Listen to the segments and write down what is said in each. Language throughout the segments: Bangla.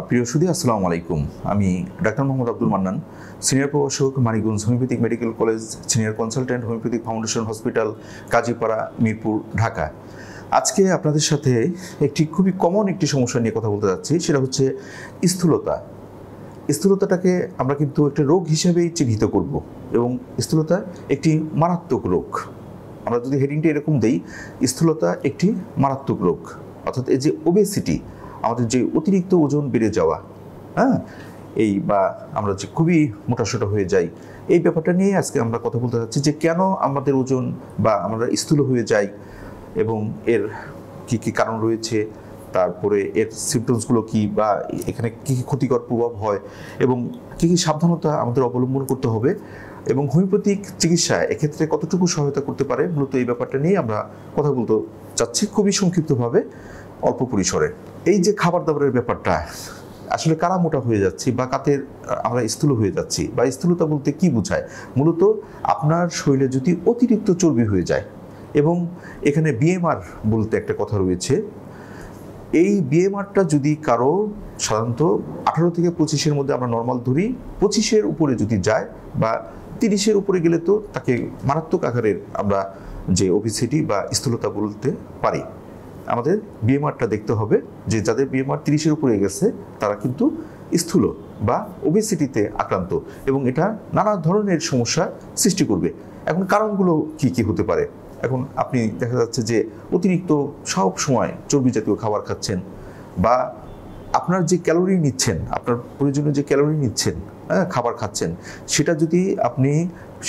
প্রিয় সুধী, আসসালামু আলাইকুম। আমি ডাক্তার মোহাম্মদ আব্দুল মান্নান, সিনিয়র প্রভাষক, Manikganj homeopathic medical college, senior consultant, homeopathic foundation hospital, Kazipara, Mirpur, Dhaka. আজকে আপনাদের সাথে একটি খুবই কমন একটি সমস্যা নিয়ে কথা বলতে যাচ্ছি, সেটা হচ্ছে স্থূলতা। স্থূলতাটাকে আমরা কিন্তু একটা রোগ হিসেবেই চিহ্নিত করব, এবং স্থূলতা একটি মারাত্মক রোগ। আমরা যদি হেডিংটা এরকম দেই, স্থূলতা একটি মারাত্মক রোগ, অর্থাৎ এই যে ওবেসিটি, আমাদের যে অতিরিক্ত ওজন বেড়ে যাওয়া, এই বা আমরা যে খুবই মোটাসোটা হয়ে যাই, এই ব্যাপারটা নিয়ে আজকে আমরা কথা বলতে চাচ্ছি যে কেন আমাদের ওজন বা আমরা স্থূল হয়ে যাই এবং এর কি কি কারণ রয়েছে, তারপরে এর সিমটমসগুলো কি, বা এখানে কী কী ক্ষতিকর প্রভাব হয় এবং কী কী সাবধানতা আমাদের অবলম্বন করতে হবে, এবং হোমিওপ্যাথিক চিকিৎসায় এক্ষেত্রে কতটুকু সহায়তা করতে পারে। মূলত এই ব্যাপারটা নিয়ে আমরা কথা বলতে চাচ্ছি খুবই সংক্ষিপ্তভাবে, অল্প পরিসরে। এই যে খাবার দাবারের ব্যাপারটা, আসলে কারা মোটা হয়ে যাচ্ছি বা কাদের আমরা স্থূল হয়ে যাচ্ছি, বা স্থূলতা বলতে কি বোঝায়? মূলত আপনার শরীরে যদি অতিরিক্ত চর্বি হয়ে যায়, এবং এখানে বিএমআর বলতে একটা কথা রয়েছে, এই বিএমআরটা যদি কারো সাধারণত 18 থেকে 25-এর মধ্যে আমরা নর্মাল ধরি, 25-এর উপরে যদি যায় বা 30-এর উপরে গেলে তো তাকে মারাত্মক আকারের আমরা যে ওবেসিটি বা স্থূলতা বলতে পারি। আমাদের বিএমআরটা দেখতে হবে যে যাদের বিএমআর 30-এর উপরে গেছে তারা কিন্তু স্থূল বা ওবেসিটিতে আক্রান্ত, এবং এটা নানা ধরনের সমস্যা সৃষ্টি করবে। এখন কারণগুলো কি কি হতে পারে? এখন আপনি দেখা যাচ্ছে যে অতিরিক্ত সব সময় চর্বি জাতীয় খাবার খাচ্ছেন, বা আপনার যে ক্যালোরি নিচ্ছেন, আপনার প্রয়োজনীয় যে ক্যালোরি নিচ্ছেন, খাবার খাচ্ছেন, সেটা যদি আপনি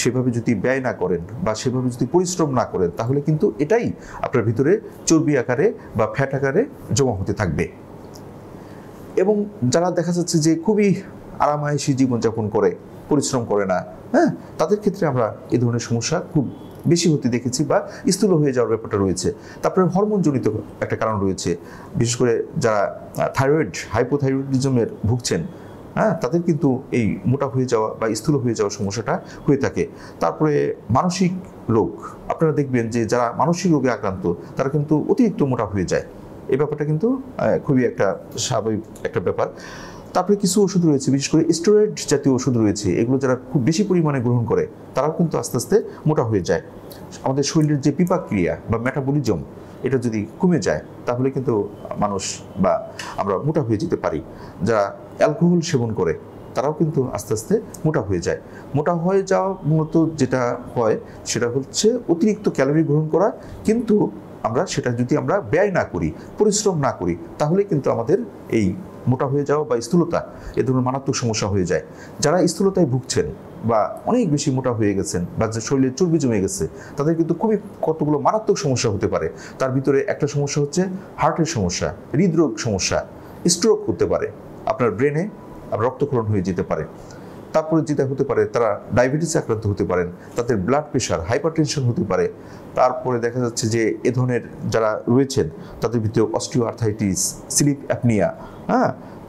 সেভাবে যদি ব্যয় না করেন বা সেভাবে যদি পরিশ্রম না করেন, তাহলে কিন্তু এটাই আপনার ভিতরে চর্বি আকারে বা ফ্যাট আকারে জমা হতে থাকবে। এবং যারা দেখা যাচ্ছে যে খুবই আরামায়েশী জীবনযাপন করে, পরিশ্রম করে না, তাদের ক্ষেত্রে আমরা এই ধরনের সমস্যা খুব বেশি হতে দেখেছি, বা স্থূল হয়ে যাওয়ার ব্যাপারটা রয়েছে। তারপরে হরমোনজনিত একটা কারণ রয়েছে, বিশেষ করে যারা থাইরয়েড, হাইপোথাইরয়েডিজমের ভুগছেন, তাদের কিন্তু এই মোটা হয়ে যাওয়া বা স্থূল হয়ে যাওয়ার সমস্যাটা হয়ে থাকে। তারপরে মানসিক রোগ, আপনারা দেখবেন যে যারা মানসিক রোগে আক্রান্ত তারা কিন্তু অতিরিক্ত মোটা হয়ে যায়। এই ব্যাপারটা কিন্তু খুবই একটা স্বাভাবিক একটা ব্যাপার। তারপরে কিছু ওষুধ রয়েছে, বিশেষ করে স্টেরয়েড জাতীয় ওষুধ রয়েছে, এগুলো যারা খুব বেশি পরিমাণে গ্রহণ করে তারাও কিন্তু আস্তে আস্তে মোটা হয়ে যায়। আমাদের শরীরের যে পিপাক ক্রিয়া বা মেটাবলিজম, এটা যদি কমে যায় তাহলে কিন্তু মানুষ বা আমরা মোটা হয়ে যেতে পারি। যারা অ্যালকোহল সেবন করে তারাও কিন্তু আস্তে আস্তে মোটা হয়ে যায়। মোটা হয়ে যাওয়া মূলত যেটা হয় সেটা হচ্ছে অতিরিক্ত ক্যালোরি গ্রহণ করা, কিন্তু আমরা সেটা যদি আমরা ব্যয় না করি, পরিশ্রম না করি, তাহলে কিন্তু আমাদের এই মোটা হয়ে যাওয়া বা স্থূলতা এ ধরনের মারাত্মক সমস্যা হয়ে যায়। যারা স্থূলতায় ভুগছেন বা অনেক বেশি মোটা হয়ে গেছেন বা যে শরীরে চর্বি জমে গেছে, তাদের কিন্তু খুবই কতগুলো মারাত্মক সমস্যা হতে পারে। তার ভিতরে একটা সমস্যা হচ্ছে হার্টের সমস্যা, হৃদরোগ সমস্যা, স্ট্রোক হতে পারে, আপনার ব্রেনে রক্তক্ষরণ হয়ে যেতে পারে। তারপরে যেটা হতে পারে, তারা ডায়াবেটিসে আক্রান্ত হতে পারেন, তাদের ব্লাড প্রেশার, হাইপারটেনশন হতে পারে। তারপরে দেখা যাচ্ছে যে এ ধরনের যারা রয়েছেন তাদের ভিতরে osteoarthritis, sleep apnea,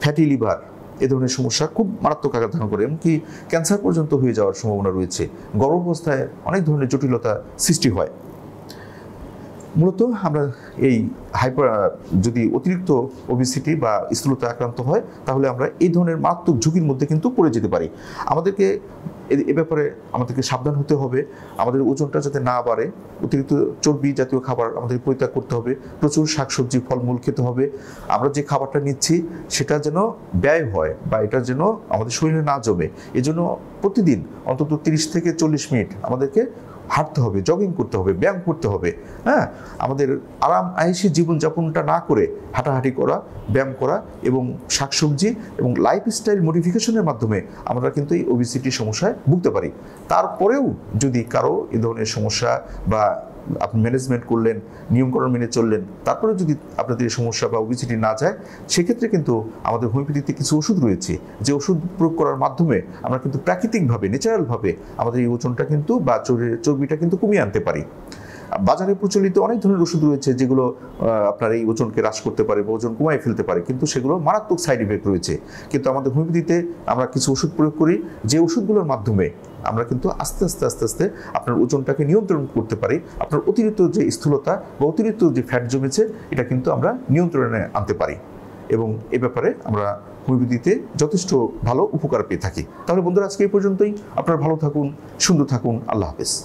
fatty liver, এ ধরনের সমস্যা খুব মারাত্মক আকার ধারণ করে, এমনকি ক্যান্সার পর্যন্ত হয়ে যাওয়ার সম্ভাবনা রয়েছে। গর্ভাবস্থায় অনেক ধরনের জটিলতা সৃষ্টি হয়। মূলত আমরা এই যদি অতিরিক্ত ওবেসিটি বা স্থূলতা আক্রান্ত হয়, তাহলে আমরা এই ধরনের মারাত্মক ঝুঁকির মধ্যে কিন্তু পড়ে যেতে পারি। আমাদেরকে এ ব্যাপারে আমাদেরকে সাবধান হতে হবে। আমাদের ওজনটা যাতে না বাড়ে, অতিরিক্ত চর্বি জাতীয় খাবার আমাদের পরিত্যাগ করতে হবে, প্রচুর শাকসবজি, ফলমূল খেতে হবে। আমরা যে খাবারটা নিচ্ছি সেটা যেন ব্যয় হয় বা এটা যেন আমাদের শরীরে না জমে, এজন্য প্রতিদিন অন্তত 30 থেকে 40 মিনিট আমাদেরকে হাঁটতে হবে, জগিং করতে হবে, ব্যায়াম করতে হবে। আমাদের আরাম আয়েশি জীবনযাপনটা না করে হাঁটাহাঁটি করা, ব্যায়াম করা এবং শাকসবজি এবং লাইফস্টাইল মডিফিকেশনের মাধ্যমে আমরা কিন্তু এই ওবেসিটির সমস্যায় ভুগতে পারি। তারপরেও যদি কারো এ ধরনের সমস্যা বা আপনি ম্যানেজমেন্ট করলেন, নিয়মকানুন মেনে চললেন, তারপরে যদি আপনাদের সমস্যা বা ওবেসিটি না যায়, সেক্ষেত্রে কিন্তু আমাদের হোমিওপ্যাথিতে কিছু ওষুধ রয়েছে, যে ওষুধ প্রয়োগ করার মাধ্যমে আমরা কিন্তু প্রাকৃতিকভাবে, ন্যাচারালভাবে আমাদের এই ওজনটা কিন্তু বা চর্বিটা কিন্তু কমিয়ে আনতে পারি। বাজারে প্রচলিত অনেক ধরনের ওষুধ রয়েছে যেগুলো আপনার এই ওজনকে হ্রাস করতে পারে বা ওজন কমায় ফেলতে পারে, কিন্তু সেগুলো মারাত্মক সাইড ইফেক্ট রয়েছে। কিন্তু আমাদের হোমিওপ্যাথিতে আমরা কিছু ওষুধ প্রয়োগ করি, যে ওষুধগুলোর মাধ্যমে আমরা কিন্তু আস্তে আস্তে আপনার ওজনটাকে নিয়ন্ত্রণ করতে পারি। আপনার অতিরিক্ত যে স্থূলতা বা অতিরিক্ত যে ফ্যাট জমেছে, এটা কিন্তু আমরা নিয়ন্ত্রণে আনতে পারি। এবং এ ব্যাপারে আমরা হোমিওপ্যাথিতে যথেষ্ট ভালো উপকার পেয়ে থাকি। তাহলে বন্ধুরা, আজকে এই পর্যন্তই। আপনারা ভালো থাকুন, সুন্দর থাকুন। আল্লাহ হাফেজ।